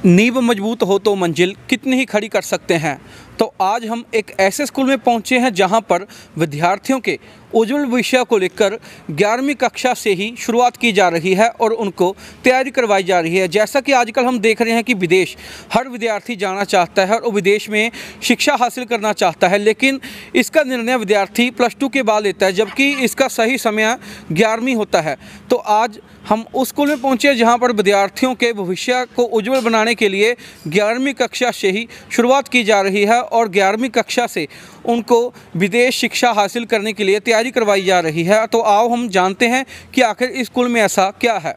नींव मजबूत हो तो मंजिल कितनी ही खड़ी कर सकते हैं। तो आज हम एक ऐसे स्कूल में पहुंचे हैं जहां पर विद्यार्थियों के उज्जवल भविष्य को लेकर 11वीं कक्षा से ही शुरुआत की जा रही है और उनको तैयारी करवाई जा रही है। जैसा कि आजकल हम देख रहे हैं कि विदेश हर विद्यार्थी जाना चाहता है और विदेश में शिक्षा हासिल करना चाहता है, लेकिन इसका निर्णय विद्यार्थी +2 के बाद लेता है, जबकि इसका सही समय 11वीं होता है। तो आज हम उस स्कूल में पहुंचे जहां पर विद्यार्थियों के भविष्य को उज्जवल बनाने के लिए 11वीं कक्षा से ही शुरुआत की जा रही है और 11वीं कक्षा से उनको विदेश शिक्षा हासिल करने के लिए तैयारी करवाई जा रही है। तो आओ हम जानते हैं कि आखिर इस स्कूल में ऐसा क्या है।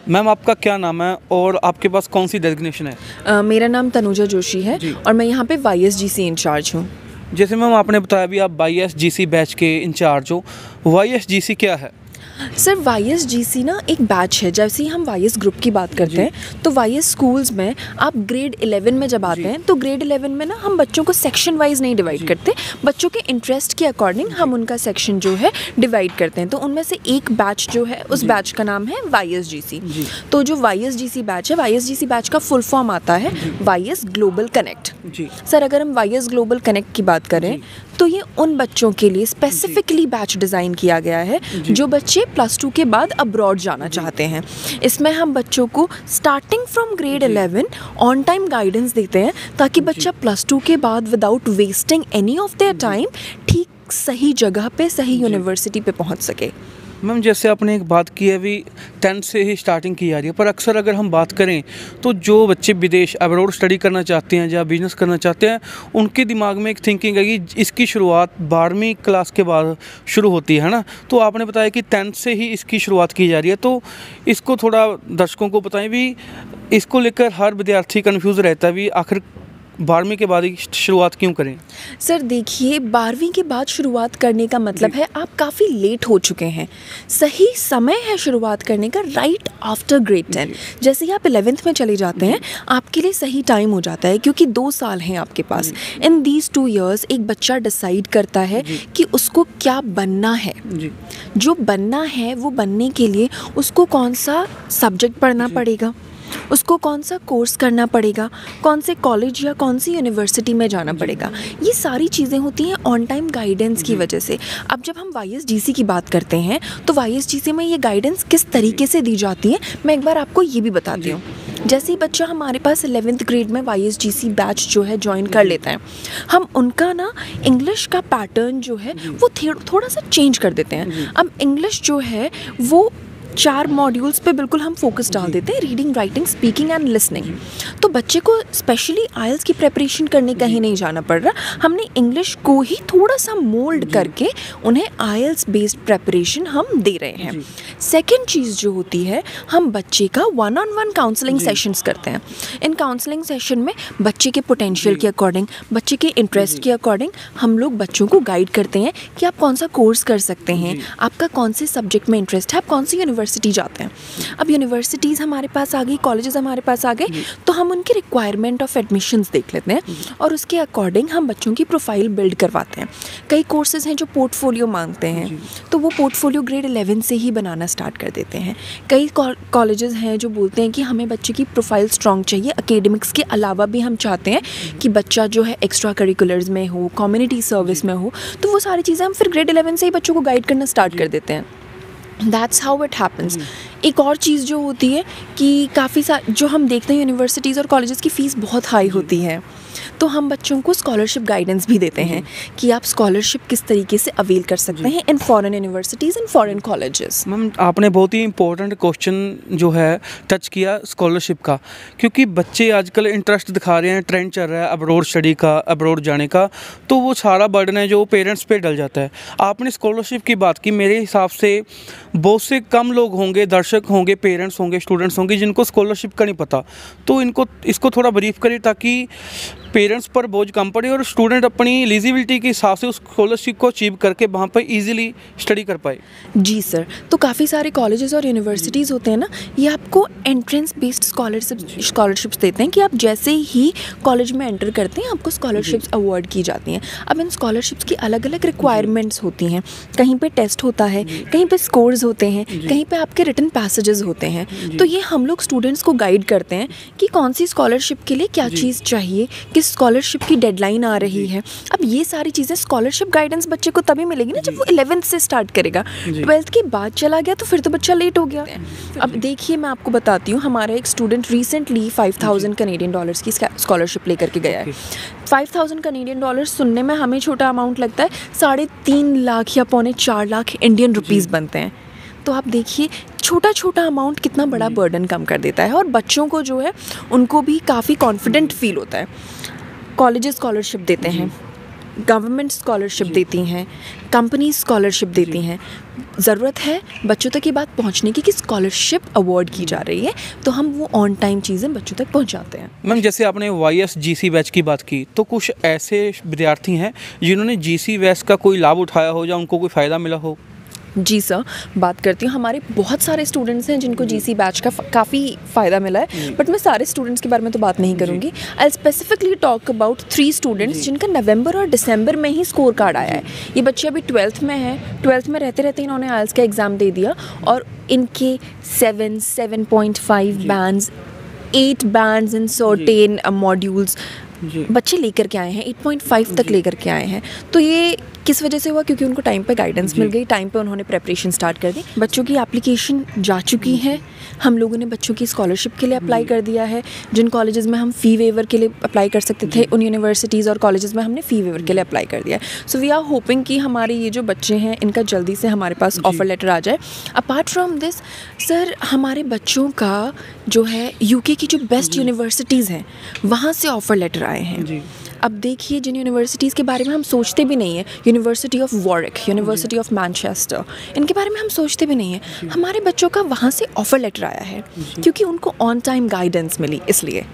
मैम, आपका क्या नाम है और आपके पास कौन सी डेजिग्नेशन है? मेरा नाम तनुजा जोशी है और मैं यहाँ पे YSGC इंचार्ज हूँ। जैसे मैम आपने बताया भी आप YSGC बैच के इंचार्ज हो। YSGC क्या है? सर, YSGC ना एक बैच है। जैसे ही हम YS ग्रुप की बात करते हैं तो YS स्कूल्स में आप ग्रेड 11 में जब आते हैं तो ग्रेड 11 में ना हम बच्चों को सेक्शन वाइज नहीं डिवाइड करते, बच्चों के इंटरेस्ट के अकॉर्डिंग हम उनका सेक्शन जो है डिवाइड करते हैं। तो उनमें से एक बैच जो है उस बैच का नाम है YSGC। तो जो YSGC बैच है, YSGC बैच का फुल फॉर्म आता है YS ग्लोबल कनेक्ट। सर, अगर हम YS ग्लोबल कनेक्ट की बात करें तो ये उन बच्चों के लिए स्पेसिफिकली बैच डिज़ाइन किया गया है जो बच्चे +2 के बाद अब्रॉड जाना चाहते हैं। इसमें हम बच्चों को starting from grade 11 on time guidance देते हैं ताकि बच्चा +2 के बाद without wasting any of their time ठीक सही जगह पे, सही यूनिवर्सिटी पे पहुंच सके। मैम, जैसे आपने एक बात की है अभी 10th से ही स्टार्टिंग की जा रही है, पर अक्सर अगर हम बात करें तो जो बच्चे विदेश अब्रॉड स्टडी करना चाहते हैं या बिजनेस करना चाहते हैं, उनके दिमाग में एक थिंकिंग है कि इसकी शुरुआत 12वीं क्लास के बाद शुरू होती है ना। तो आपने बताया कि 10th से ही इसकी शुरुआत की जा रही है, तो इसको थोड़ा दर्शकों को बताएं भी। इसको लेकर हर विद्यार्थी कन्फ्यूज़ रहता है भी आखिर 12वीं के बाद ही शुरुआत क्यों करें? सर देखिए, 12वीं के बाद शुरुआत करने का मतलब है आप काफ़ी लेट हो चुके हैं। सही समय है शुरुआत करने का राइट आफ्टर ग्रेड 10। जैसे ही आप 11th में चले जाते हैं आपके लिए सही टाइम हो जाता है, क्योंकि 2 साल हैं आपके पास। इन दीज 2 years एक बच्चा डिसाइड करता है कि उसको क्या बनना है। जो बनना है वो बनने के लिए उसको कौन सा सब्जेक्ट पढ़ना पड़ेगा, उसको कौन सा कोर्स करना पड़ेगा, कौन से कॉलेज या कौन सी यूनिवर्सिटी में जाना पड़ेगा। ये सारी चीज़ें होती हैं ऑन टाइम गाइडेंस की वजह से। अब जब हम YSGC की बात करते हैं तो YSGC में ये गाइडेंस किस तरीके से दी जाती है मैं एक बार आपको ये भी बताती हूँ। जैसे ही बच्चा हमारे पास 11th ग्रेड में YSGC बैच जो है ज्वाइन कर लेता है, हम उनका ना इंग्लिश का पैटर्न जो है वो थोड़ा सा चेंज कर देते हैं। अब इंग्लिश जो है वो 4 मॉड्यूल्स पे बिल्कुल हम फोकस डाल देते हैं, reading, writing, speaking and listening. तो बच्चे को स्पेशली IELTS की प्रेपरेशन करने कहीं नहीं जाना पड़ रहा। हमने इंग्लिश को ही थोड़ा सा मोल्ड करके उन्हें IELTS बेस्ड प्रेपरेशन हम दे रहे हैं। सेकेंड चीज़ जो होती है, हम बच्चे का 1-on-1 काउंसलिंग सेशंस करते हैं। इन काउंसलिंग सेशन में बच्चे के पोटेंशियल के अकॉर्डिंग, बच्चे के इंटरेस्ट के अकॉर्डिंग हम लोग बच्चों को गाइड करते हैं कि आप कौन सा कोर्स कर सकते हैं, आपका कौन से सब्जेक्ट में इंटरेस्ट है, आप कौन सी यूनिवर्सिटी जाते हैं। अब यूनिवर्सिटीज़ हमारे पास आ गई, कॉलेजेस हमारे पास आ गए, तो हम उनकी रिक्वायरमेंट ऑफ एडमिशन्स देख लेते हैं और उसके अकॉर्डिंग हम बच्चों की प्रोफाइल बिल्ड करवाते हैं। कई कोर्सेज हैं जो पोर्टफोलियो मांगते हैं, तो वो पोर्टफोलियो ग्रेड 11 से ही बनाना स्टार्ट कर देते हैं। कई कॉलेजेस हैं जो बोलते हैं कि हमें बच्चे की प्रोफाइल स्ट्रॉन्ग चाहिए, एकेडमिक्स के अलावा भी हम चाहते हैं कि बच्चा जो है एक्स्ट्रा करिकुलर्स में हो, कम्युनिटी सर्विस में हो। तो वो सारी चीज़ें हम फिर ग्रेड 11 से ही बच्चों को गाइड करना स्टार्ट कर देते हैं। That's how it happens। एक और चीज़ जो होती है कि काफ़ी जो हम देखते हैं यूनिवर्सिटीज़ और कॉलेजेस की फ़ीस बहुत हाई होती है, तो हम बच्चों को स्कॉलरशिप गाइडेंस भी देते हैं कि आप स्कॉलरशिप किस तरीके से अवेल कर सकते हैं in foreign universities, in foreign colleges. Ma'am, आपने बहुत ही इंपॉर्टेंट क्वेश्चन जो है टच किया स्कॉलरशिप का, क्योंकि बच्चे आजकल इंटरेस्ट दिखा रहे हैं, ट्रेंड चल रहा है अब्रॉड स्टडी का, अब्रॉड जाने का, तो वो सारा बर्डन है जो पेरेंट्स पे डल जाता है। आपने स्कॉलरशिप की बात की, मेरे हिसाब से बहुत से कम लोग होंगे, दर्शक होंगे, पेरेंट्स होंगे, स्टूडेंट्स होंगे जिनको स्कॉलरशिप का नहीं पता। तो इसको थोड़ा ब्रीफ करें ताकि पेरेंट्स पर बोझ कम पड़े और स्टूडेंट अपनी एलिजिबिलिटी के हिसाब से उस स्कॉलरशिप को अचीव करके वहाँ पर ईजिली स्टडी कर पाए। जी सर, तो काफ़ी सारे कॉलेजेस और यूनिवर्सिटीज़ होते हैं ना, ये आपको एंट्रेंस बेस्ड स्कॉलरशिप्स देते हैं कि आप जैसे ही कॉलेज में एंटर करते हैं आपको स्कॉलरशिप्स अवार्ड की जाती हैं। अब इन स्कॉलरशिप्स की अलग अलग रिक्वायरमेंट्स होती हैं, कहीं पे टेस्ट होता है, कहीं पे स्कोर्स होते हैं, कहीं पे आपके रिटन पैसेजेस होते हैं। तो ये हम लोग स्टूडेंट्स को गाइड करते हैं कि कौन सी स्कॉलरशिप के लिए क्या चीज़ चाहिए, किस स्कॉलरशिप की डेडलाइन आ रही है। अब ये सारी चीज़ें स्कॉलरशिप गाइडेंस बच्चे को तभी मिलेगी ना जब वो 11th से स्टार्ट करेगा। 12th के बाद चला गया तो फिर तो बच्चा लेट हो गया। अब देखिए मैं आपको बताती हूँ, हमारा एक स्टूडेंट रिसेंटली 5000 कनेडियन डॉलर्स की स्कॉलरशिप लेकर के गया है। 5000 कनेडियन डॉलर्स सुनने में हमें छोटा अमाउंट लगता है, 3.5 लाख या 4.25 लाख इंडियन रुपीज़ बनते हैं। तो आप देखिए छोटा छोटा अमाउंट कितना बड़ा बर्डन कम कर देता है और बच्चों को जो है उनको भी काफ़ी कॉन्फिडेंट फील होता है। कॉलेजेस स्कॉलरशिप देते हैं, गवर्नमेंट स्कॉलरशिप देती हैं, कंपनी स्कॉलरशिप देती हैं। ज़रूरत है बच्चों तक ये बात पहुंचने की कि स्कॉलरशिप अवार्ड की जा रही है, तो हम वो ऑन टाइम चीज़ें बच्चों तक पहुंचाते हैं। मैम जैसे आपने YSGC बैच की बात की, तो कुछ ऐसे विद्यार्थी हैं जिन्होंने GC बैच का कोई लाभ उठाया हो या उनको कोई फ़ायदा मिला हो? जी सर, बात करती हूँ। हमारे बहुत सारे स्टूडेंट्स हैं जिनको GC बैच का काफ़ी फ़ायदा मिला है, बट मैं सारे स्टूडेंट्स के बारे में तो बात नहीं करूँगी। I specifically talk about 3 students जिनका नवंबर और दिसंबर में ही स्कोर कार्ड आया है। ये बच्चे अभी 12th में हैं, 12th में रहते रहते इन्होंने IELTS का एग्ज़ाम दे दिया और इनके 7.5 bands, 8 bands in certain modules बच्चे लेकर के आए हैं, 8.5 तक लेकर के आए हैं। तो ये किस वजह से हुआ? क्योंकि उनको टाइम पे गाइडेंस मिल गई, टाइम पे उन्होंने प्रेपरेशन स्टार्ट कर दी। बच्चों की एप्लीकेशन जा चुकी है, हम लोगों ने बच्चों की स्कॉलरशिप के लिए अप्लाई कर दिया है। जिन कॉलेजेस में हम फ़ी वेवर के लिए अप्लाई कर सकते थे, उन यूनिवर्सिटीज़ और कॉलेजेस में हमने फ़ी वेवर के लिए अप्लाई कर दिया है। सो वी आर होपिंग कि हमारे ये जो बच्चे हैं इनका जल्दी से हमारे पास ऑफ़र लेटर आ जाए। अपार्ट फ्रॉम दिस सर, हमारे बच्चों का जो है UK की जो बेस्ट यूनिवर्सिटीज़ हैं वहाँ से ऑफ़र लेटर आए हैं। अब देखिए जिन यूनिवर्सिटीज़ के बारे में हम सोचते भी नहीं हैं, university of Warwick, university of Manchester, इनके बारे में हम सोचते भी नहीं हैं, हमारे बच्चों का वहाँ से ऑफ़र लेटर आया है क्योंकि उनको ऑन टाइम गाइडेंस मिली इसलिए।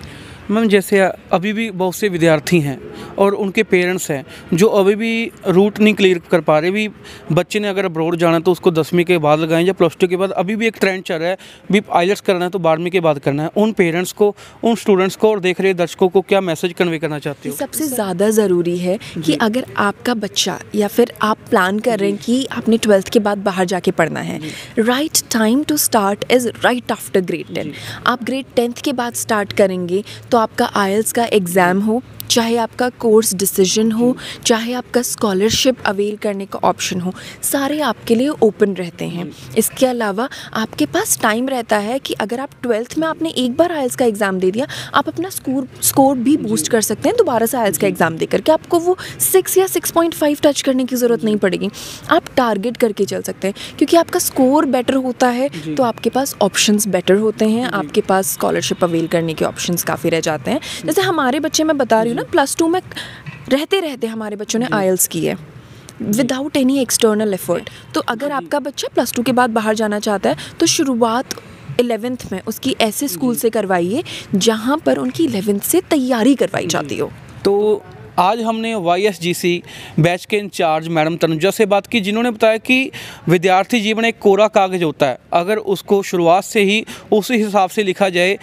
मैम जैसे अभी भी बहुत से विद्यार्थी हैं और उनके पेरेंट्स हैं जो अभी भी रूट नहीं क्लियर कर पा रहे। भी बच्चे ने अगर अब्रॉड जाना तो उसको 10वीं के बाद लगाएं या +2 के बाद। अभी भी एक ट्रेंड चल रहा है भी IELTS करना है तो 12वीं के बाद करना है। उन पेरेंट्स को, उन स्टूडेंट्स को और देख रहे दर्शकों को क्या मैसेज कन्वे करना चाहते हो? सबसे ज़्यादा ज़रूरी है कि अगर आपका बच्चा या फिर आप प्लान कर रहे हैं कि आपने 12th के बाद बाहर जाके पढ़ना है, right time to start is right after grade 10। आप ग्रेड 10th के बाद स्टार्ट करेंगे तो आपका IELTS का एग्ज़ाम हो, चाहे आपका कोर्स डिसीजन हो, चाहे आपका स्कॉलरशिप अवेल करने का ऑप्शन हो, सारे आपके लिए ओपन रहते हैं। इसके अलावा आपके पास टाइम रहता है कि अगर आप 12th में आपने एक बार IELTS का एग्ज़ाम दे दिया, आप अपना स्कोर भी बूस्ट कर सकते हैं दोबारा से IELTS का एग्ज़ाम दे करके। आपको वो 6 या 6.5 टच करने की ज़रूरत नहीं पड़ेगी, आप टारगेट करके चल सकते हैं क्योंकि आपका स्कोर बेटर होता है तो आपके पास ऑप्शंस बेटर होते हैं, आपके पास स्कॉलरशिप अवेल करने के ऑप्शंस काफ़ी रह जाते हैं। जैसे हमारे बच्चे, मैं बता रही हूँ ना, +2 में रहते रहते हमारे बच्चों ने IELTS की है विदाउट एनी एक्सटर्नल एफर्ट। तो अगर आपका बच्चा +2 के बाद बाहर जाना चाहता है तो शुरुआत 11th में उसकी ऐसे स्कूल से करवाइए जहाँ पर उनकी 11th से तैयारी करवाई जाती हो। तो आज हमने YSGC बैच के इंचार्ज मैडम तनुजा से बात की, जिन्होंने बताया कि विद्यार्थी जीवन एक कोरा कागज़ होता है, अगर उसको शुरुआत से ही उसी हिसाब से लिखा जाए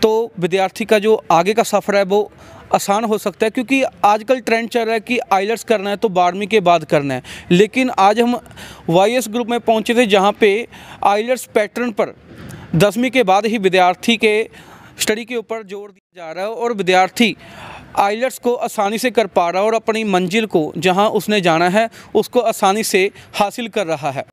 तो विद्यार्थी का जो आगे का सफ़र है वो आसान हो सकता है। क्योंकि आजकल ट्रेंड चल रहा है कि IELTS करना है तो 12वीं के बाद करना है, लेकिन आज हम YS ग्रुप में पहुंचे थे जहां पे IELTS पैटर्न पर 10वीं के बाद ही विद्यार्थी के स्टडी के ऊपर जोर दिया जा रहा है और विद्यार्थी IELTS को आसानी से कर पा रहा है और अपनी मंजिल को, जहां उसने जाना है, उसको आसानी से हासिल कर रहा है।